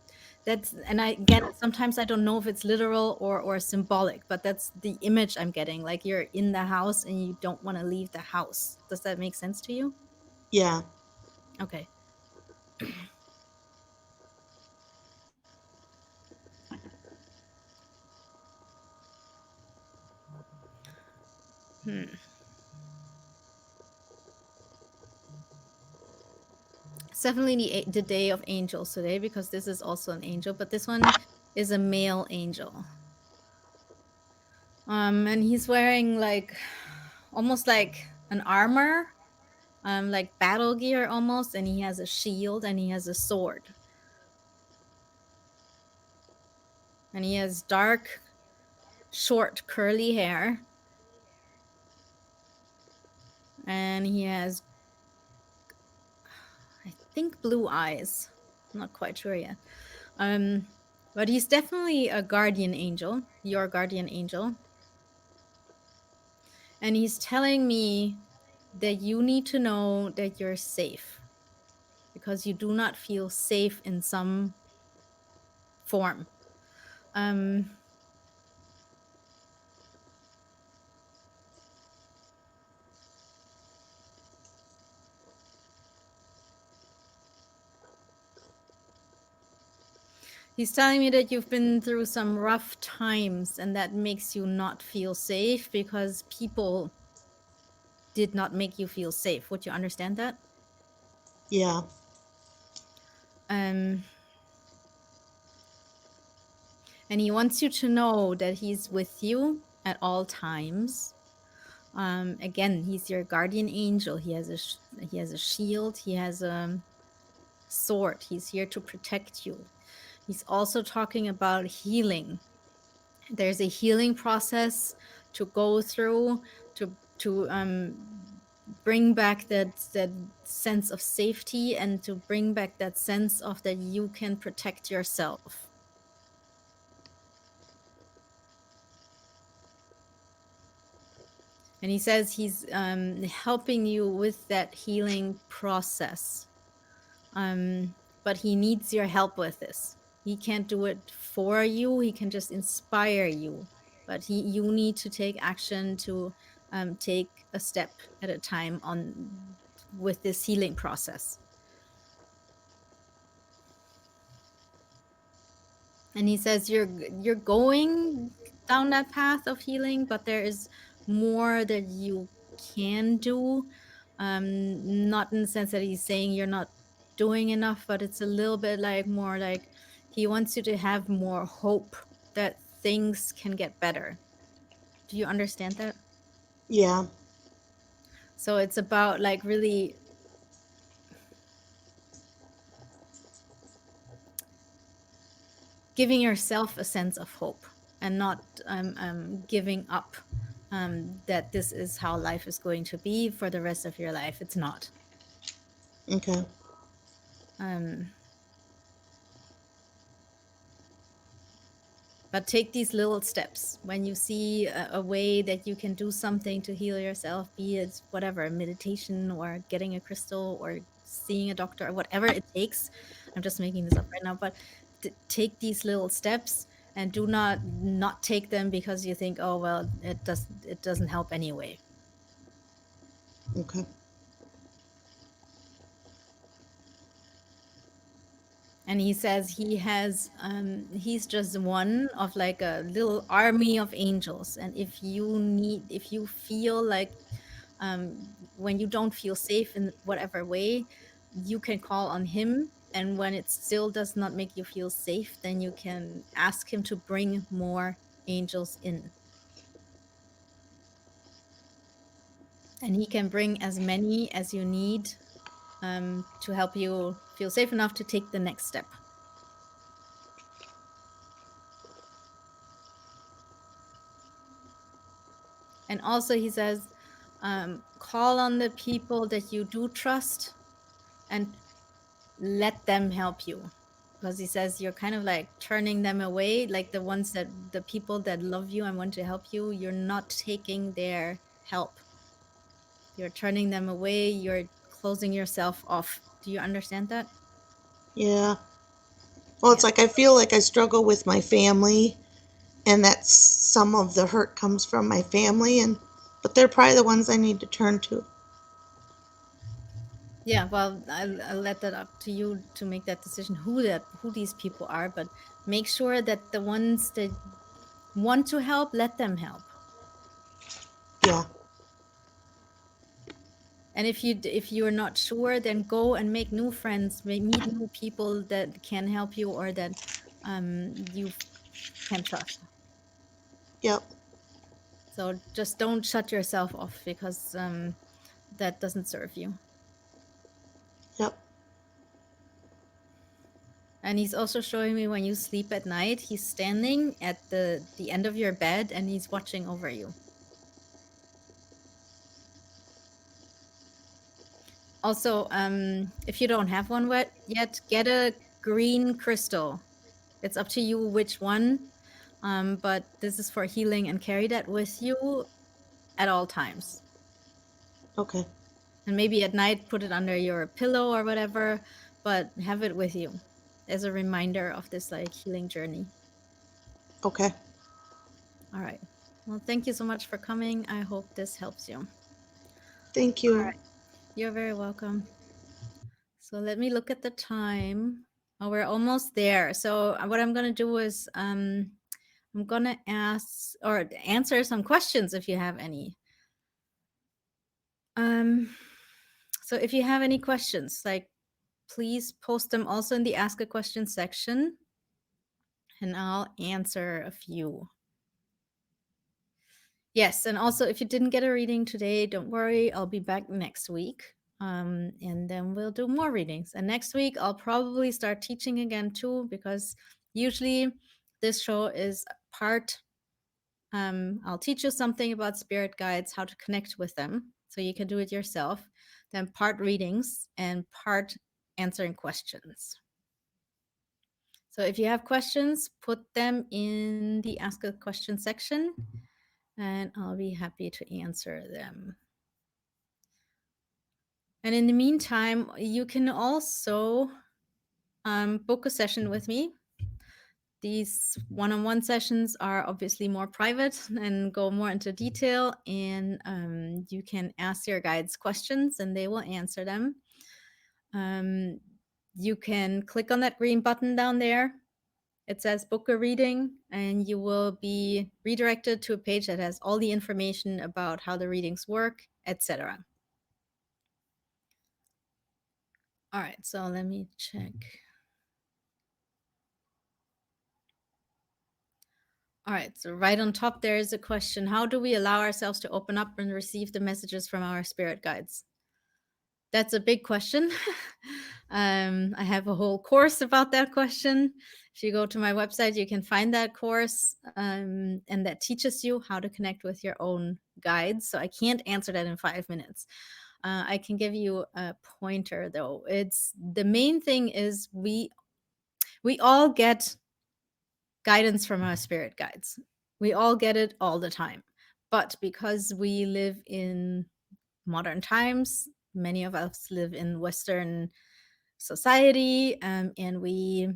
that's, and I get it, sometimes I don't know if it's literal or symbolic, but that's the image I'm getting, like you're in the house and you don't want to leave the house. Does that make sense to you? Yeah. Okay. It's definitely the day of angels today, because this is also an angel, but this one is a male angel. And he's wearing like almost like an armor, like battle gear almost, and he has a shield and he has a sword. And he has dark, short, curly hair. And he has, I think, blue eyes. I'm not quite sure yet. But he's definitely a guardian angel, your guardian angel. And he's telling me that you need to know that you're safe, because you do not feel safe in some form. He's telling me that you've been through some rough times, and that makes you not feel safe because people did not make you feel safe. Would you understand that? Yeah. And he wants you to know that he's with you at all times. Again, he's your guardian angel. He has a shield. He has a sword. He's here to protect you. He's also talking about healing. There's a healing process to go through to bring back that sense of safety, and to bring back that sense of that you can protect yourself. And he says he's helping you with that healing process. But he needs your help with this. He can't do it for you. He can just inspire you. But you need to take action to take a step at a time with this healing process. And he says you're going down that path of healing, but there is more that you can do. Not in the sense that he's saying you're not doing enough, but it's a little bit like more like he wants you to have more hope that things can get better. Do you understand that? Yeah. So it's about like really giving yourself a sense of hope, and not giving up that this is how life is going to be for the rest of your life. It's not. Okay. But take these little steps. When you see a way that you can do something to heal yourself, be it whatever, meditation or getting a crystal or seeing a doctor or whatever it takes. I'm just making this up right now, but take these little steps, and do not take them because you think, oh, well, it doesn't help anyway. Okay. And he says he has he's just one of like a little army of angels, and if you feel like when you don't feel safe in whatever way, you can call on him, and when it still does not make you feel safe, then you can ask him to bring more angels in, and he can bring as many as you need to help you feel safe enough to take the next step. And also he says, call on the people that you do trust and let them help you. Because he says you're kind of like turning them away, like the people that love you and want to help you, you're not taking their help. You're turning them away, you're closing yourself off. Do you understand that? Yeah. Well, it's Yeah. like I feel like I struggle with my family, and that's some of the hurt comes from my family, but they're probably the ones I need to turn to. Yeah, well, I'll let that up to you to make that decision who these people are, but make sure that the ones that want to help, let them help. Yeah. And if you're not sure, then go and make new friends, meet new people that can help you or that you can trust. Yep. So just don't shut yourself off because that doesn't serve you. Yep. And he's also showing me when you sleep at night, he's standing at the end of your bed and he's watching over you. Also, if you don't have one yet, get a green crystal. It's up to you which one, but this is for healing, and carry that with you at all times. Okay. And maybe at night, put it under your pillow or whatever, but have it with you as a reminder of this like healing journey. Okay. All right. Well, thank you so much for coming. I hope this helps you. Thank you. All right. You're very welcome. So let me look at the time. Oh, we're almost there. So what I'm going to do is I'm going to ask or answer some questions if you have any. So if you have any questions, like please post them also in the Ask a Question section and I'll answer a few. Yes, and also if you didn't get a reading today, don't worry, I'll be back next week. And then we'll do more readings. And next week, I'll probably start teaching again too, because usually this show is part, I'll teach you something about spirit guides, how to connect with them, so you can do it yourself. Then part readings and part answering questions. So if you have questions, put them in the Ask a Question section, and I'll be happy to answer them. And in the meantime, you can also book a session with me. These one-on-one sessions are obviously more private and go more into detail, and you can ask your guides questions and they will answer them. You can click on that green button down there. It says book a reading, and you will be redirected to a page that has all the information about how the readings work, etc. All right, so let me check. All right, so right on top there is a question. How do we allow ourselves to open up and receive the messages from our spirit guides? That's a big question. I have a whole course about that question. If you go to my website, you can find that course, and that teaches you how to connect with your own guides. So I can't answer that in 5 minutes. I can give you a pointer though. It's the main thing is we all get guidance from our spirit guides. We all get it all the time. But because we live in modern times, many of us live in Western society, and we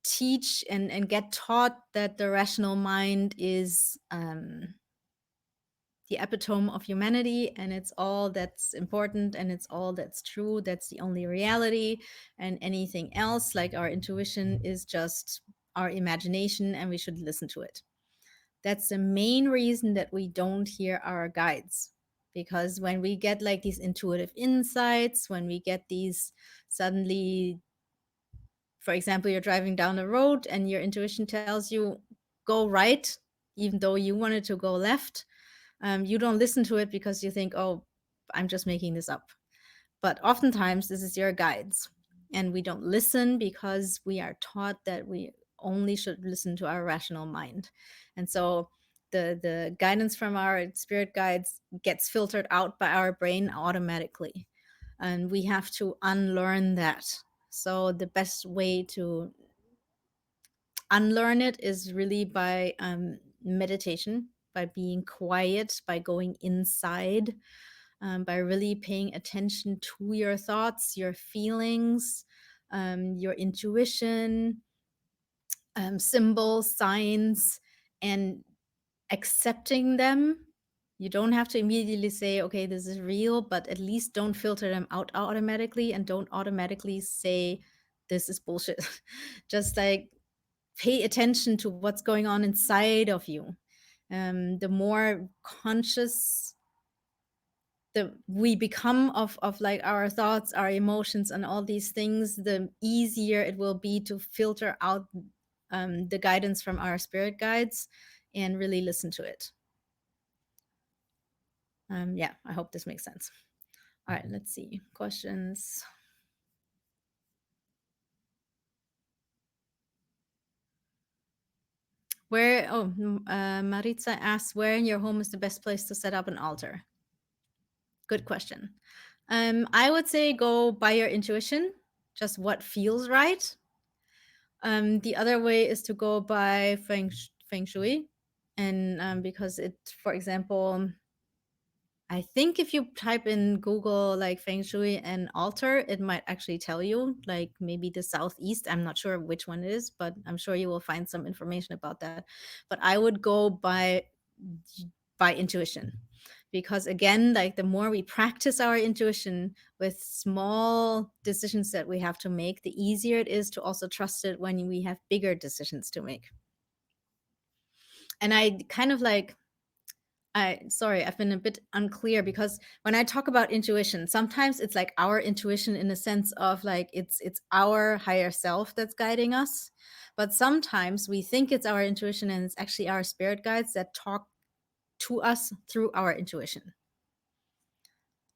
teach and get taught that the rational mind is the epitome of humanity, and it's all that's important and it's all that's true, that's the only reality, and anything else like our intuition is just our imagination and we should listen to it. That's the main reason that we don't hear our guides, because when we get like these intuitive insights, when we get these suddenly, for example, you're driving down the road and your intuition tells you go right even though you wanted to go left, you don't listen to it because you think, oh, I'm just making this up. But oftentimes this is your guides, and we don't listen because we are taught that we only should listen to our rational mind. And so the guidance from our spirit guides gets filtered out by our brain automatically, and we have to unlearn that. So the best way to unlearn it is really by meditation, by being quiet, by going inside, by really paying attention to your thoughts, your feelings, your intuition, symbols, signs, and accepting them. You don't have to immediately say, okay, this is real, but at least don't filter them out automatically, and don't automatically say, this is bullshit. Just like pay attention to what's going on inside of you. The more conscious we become of like our thoughts, our emotions, and all these things, the easier it will be to filter out the guidance from our spirit guides and really listen to it. Yeah, I hope this makes sense. All right, let's see. Questions. Maritza asks, where in your home is the best place to set up an altar? Good question. I would say go by your intuition, just what feels right. The other way is to go by feng shui, and because it, for example, I think if you type in Google like feng shui and altar, it might actually tell you like maybe the southeast. I'm not sure which one it is, but I'm sure you will find some information about that. But I would go by intuition, because again, like the more we practice our intuition with small decisions that we have to make, the easier it is to also trust it when we have bigger decisions to make. And I kind of like, sorry, I've been a bit unclear, because when I talk about intuition, sometimes it's like our intuition in the sense of like it's our higher self that's guiding us. But sometimes we think it's our intuition and it's actually our spirit guides that talk to us through our intuition.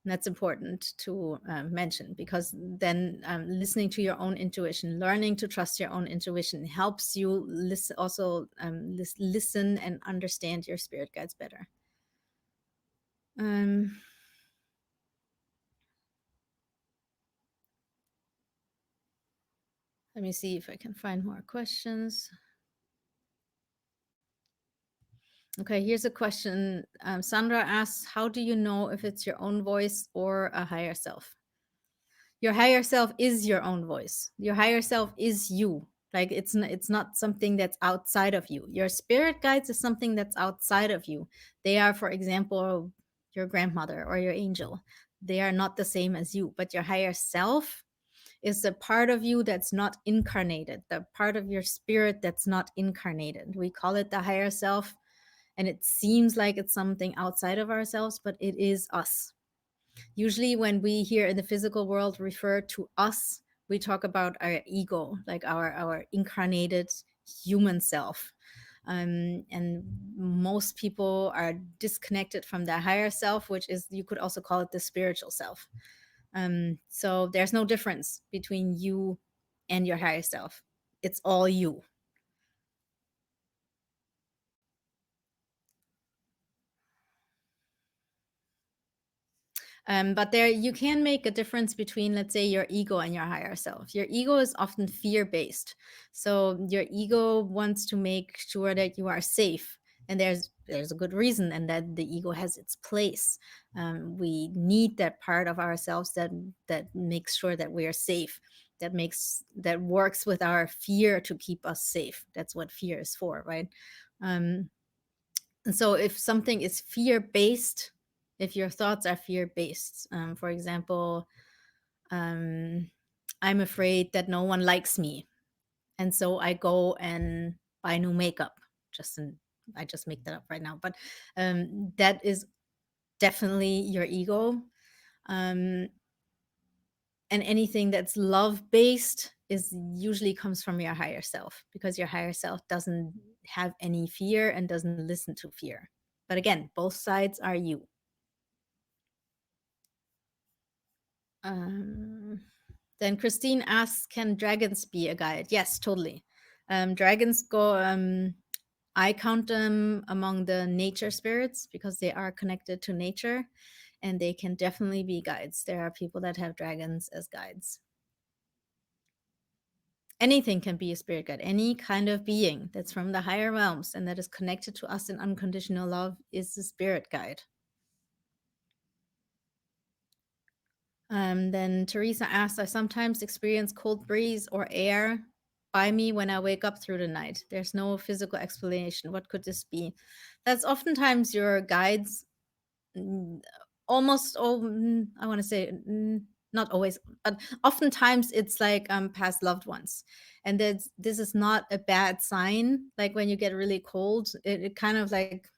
And that's important to mention, because then listening to your own intuition, learning to trust your own intuition helps you listen and understand your spirit guides better. Let me see if I can find more questions. Okay, here's a question. Sandra asks, how do you know if it's your own voice or a higher self? Your higher self is your own voice. Your higher self is you. Like it's not something that's outside of you. Your spirit guides is something that's outside of you. They are, for example, your grandmother or your angel. They are not the same as you, but your higher self is the part of you that's not incarnated, the part of your spirit that's not incarnated. We call it the higher self, and it seems like it's something outside of ourselves, but it is us. Usually when we here in the physical world refer to us, we talk about our ego, like our incarnated human self. And most people are disconnected from their higher self, which is, you could also call it the spiritual self. So there's no difference between you and your higher self. It's all you. But there, you can make a difference between, let's say, your ego and your higher self. Your ego is often fear-based. So your ego wants to make sure that you are safe. And there's a good reason, and that the ego has its place. We need that part of ourselves that makes sure that we are safe, that works with our fear to keep us safe. That's what fear is for, right? And so if something is fear-based, if your thoughts are fear-based, for example, I'm afraid that no one likes me, and so I go and buy new makeup. I just make that up right now, but that is definitely your ego. And anything that's love-based is usually comes from your higher self, because your higher self doesn't have any fear and doesn't listen to fear. But again, both sides are you. Then Christine asks, can dragons be a guide? Yes, totally. Dragons go, I count them among the nature spirits because they are connected to nature, and they can definitely be guides. There are people that have dragons as guides. Anything can be a spirit guide. Any kind of being that's from the higher realms and that is connected to us in unconditional love is a spirit guide. Then Teresa asks, I sometimes experience cold breeze or air by me when I wake up through the night. There's no physical explanation. What could this be? That's oftentimes your guides. Almost all, I want to say, not always, but oftentimes it's like past loved ones. And this is not a bad sign. Like when you get really cold, it kind of like,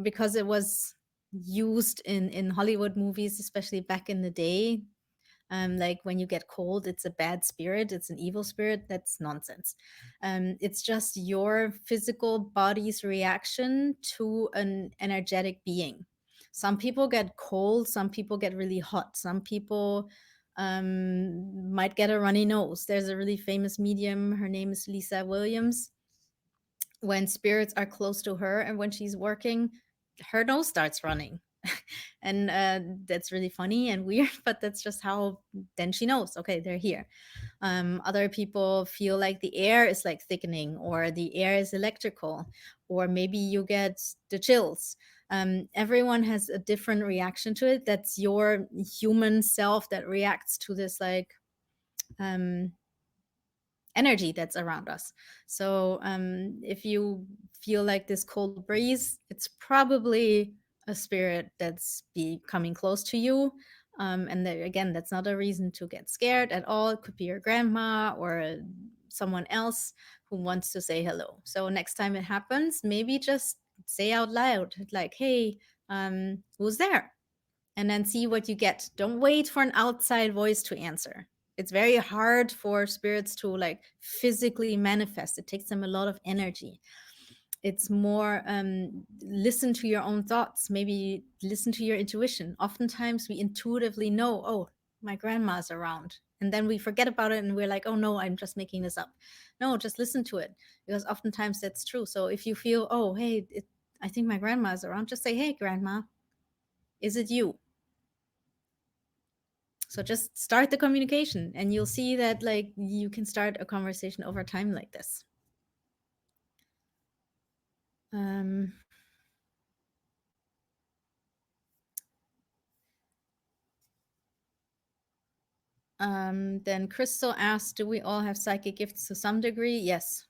because it was used in Hollywood movies, especially back in the day. Like when you get cold, it's a bad spirit, it's an evil spirit. That's nonsense. It's just your physical body's reaction to an energetic being. Some people get cold, some people get really hot, some people might get a runny nose. There's a really famous medium, her name is Lisa Williams. When spirits are close to her and when she's working, her nose starts running. And that's really funny and weird, but that's just how then she knows, okay, they're here. Other people feel like the air is like thickening, or the air is electrical, or maybe you get the chills. Everyone has a different reaction to it. That's your human self that reacts to this like energy that's around us. So if you feel like this cold breeze, it's probably a spirit that's coming close to you. And again, that's not a reason to get scared at all. It could be your grandma or someone else who wants to say hello. So next time it happens, maybe just say out loud, like, hey, who's there? And then see what you get. Don't wait for an outside voice to answer. It's very hard for spirits to like physically manifest. It takes them a lot of energy. It's more listen to your own thoughts, maybe listen to your intuition. Oftentimes we intuitively know, oh, my grandma's around. And then we forget about it and we're like, oh no, I'm just making this up. No, just listen to it, because oftentimes that's true. So if you feel, oh, hey, I think my grandma's around, just say, hey, grandma, is it you? So just start the communication and you'll see that like you can start a conversation over time like this. Then Crystal asked, do we all have psychic gifts to some degree? Yes,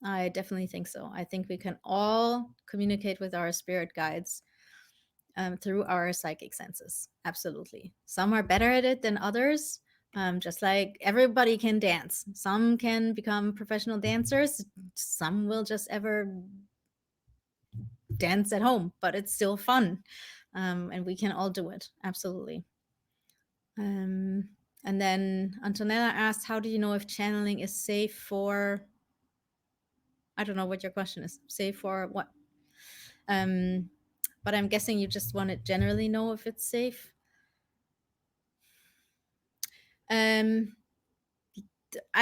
I definitely think so. I think we can all communicate with our spirit guides through our psychic senses. Absolutely. Some are better at it than others. Just like everybody can dance. Some can become professional dancers. Some will just ever dance at home, but it's still fun. And we can all do it. Absolutely. And then Antonella asked, how do you know if channeling is safe for, I don't know what your question is. Safe for what? But I'm guessing you just want to generally know if it's safe. I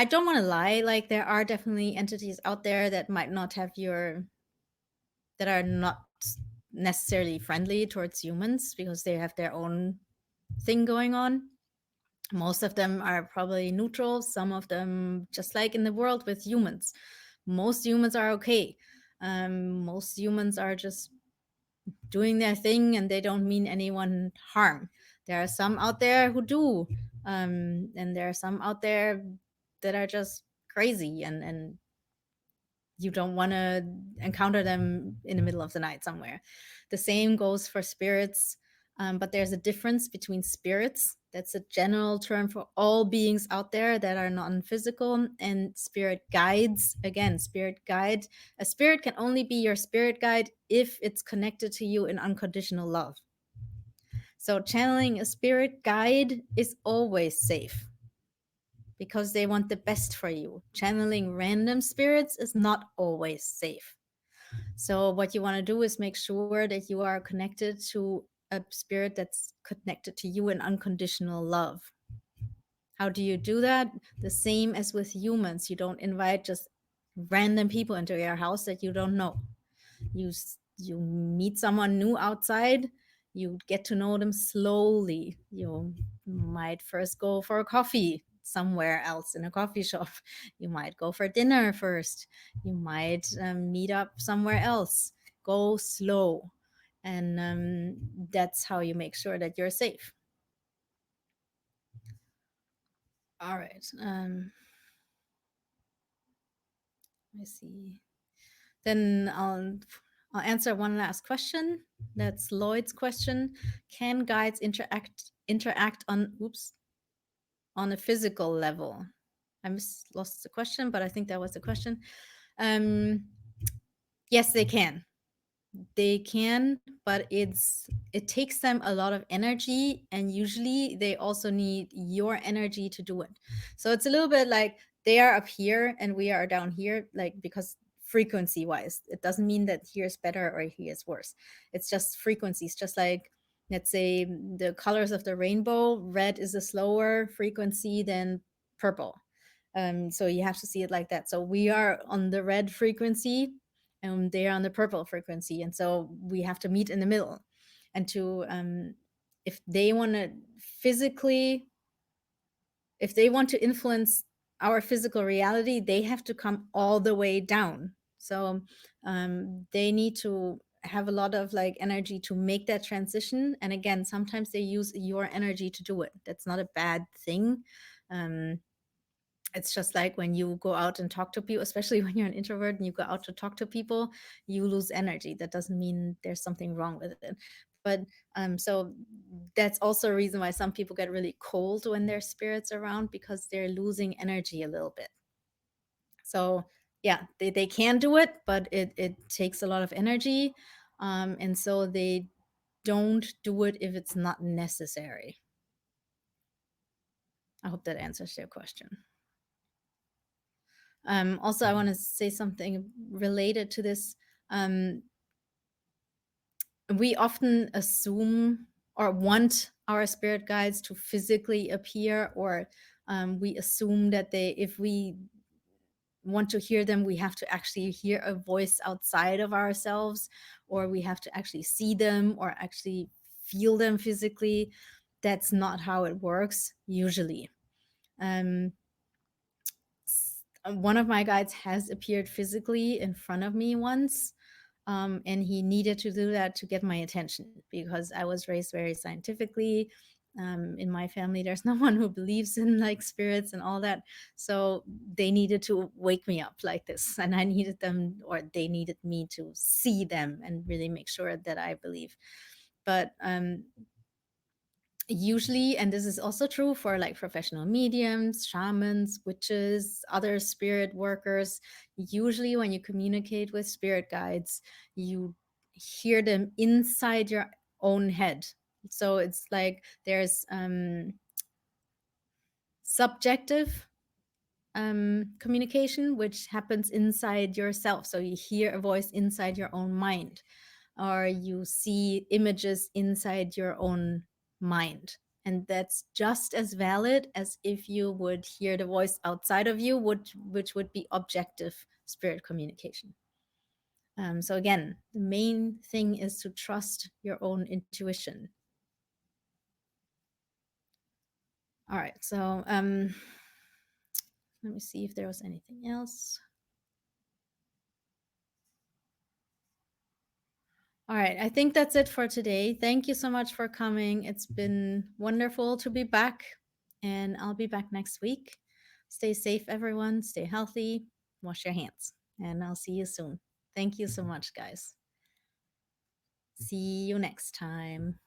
don't want to lie. Like there are definitely entities out there that might not have that are not necessarily friendly towards humans because they have their own thing going on. Most of them are probably neutral. Some of them, just like in the world with humans, most humans are okay. Most humans are just doing their thing and they don't mean anyone harm. There are some out there who do, and there are some out there that are just crazy and you don't want to encounter them in the middle of the night somewhere. The same goes for spirits, but there's a difference between spirits. That's a general term for all beings out there that are non-physical, and spirit guides. Again, spirit guide. A spirit can only be your spirit guide if it's connected to you in unconditional love. So channeling a spirit guide is always safe because they want the best for you. Channeling random spirits is not always safe. So what you want to do is make sure that you are connected to a spirit that's connected to you in unconditional love. How do you do that? The same as with humans. You don't invite just random people into your house that you don't know. You meet someone new outside, you get to know them slowly. You might first go for a coffee somewhere else in a coffee shop. You might go for dinner first. You might meet up somewhere else. Go slow. And that's how you make sure that you're safe. All right. Let me see. Then I'll answer one last question. That's Lloyd's question. Can guides interact on a physical level? I lost the question, but I think that was the question. Yes, they can. They can, but it takes them a lot of energy, and usually they also need your energy to do it. So it's a little bit like they are up here and we are down here, like, because frequency wise, it doesn't mean that here is better or here is worse. It's just frequencies. Just like, let's say, the colors of the rainbow, red is a slower frequency than purple. So you have to see it like that. So we are on the red frequency and they are on the purple frequency, and so we have to meet in the middle. And to if they want to physically if they want to influence our physical reality, they have to come all the way down. So they need to have a lot of like energy to make that transition. And again, sometimes they use your energy to do it. That's not a bad thing. It's just like when you go out and talk to people, especially when you're an introvert and you go out to talk to people, you lose energy. That doesn't mean there's something wrong with it. But so that's also a reason why some people get really cold when their spirits around, because they're losing energy a little bit. So yeah, they can do it, but it takes a lot of energy. And so they don't do it if it's not necessary. I hope that answers your question. Also, I want to say something related to this. We often assume or want our spirit guides to physically appear, or we assume that if we want to hear them, we have to actually hear a voice outside of ourselves, or we have to actually see them or actually feel them physically. That's not how it works usually. One of my guides has appeared physically in front of me once, and he needed to do that to get my attention, because I was raised very scientifically. In my family, there's no one who believes in like spirits and all that, so they needed to wake me up like this, and I needed them, or they needed me to see them and really make sure that I believe. But usually, and this is also true for like professional mediums, shamans, witches, other spirit workers, usually when you communicate with spirit guides, you hear them inside your own head. So it's like there's subjective communication, which happens inside yourself. So you hear a voice inside your own mind, or you see images inside your own mind. And that's just as valid as if you would hear the voice outside of you, which would be objective spirit communication. So again, the main thing is to trust your own intuition. All right, so let me see if there was anything else. All right, I think that's it for today. Thank you so much for coming. It's been wonderful to be back, and I'll be back next week. Stay safe, everyone. Stay healthy. Wash your hands, and I'll see you soon. Thank you so much, guys. See you next time.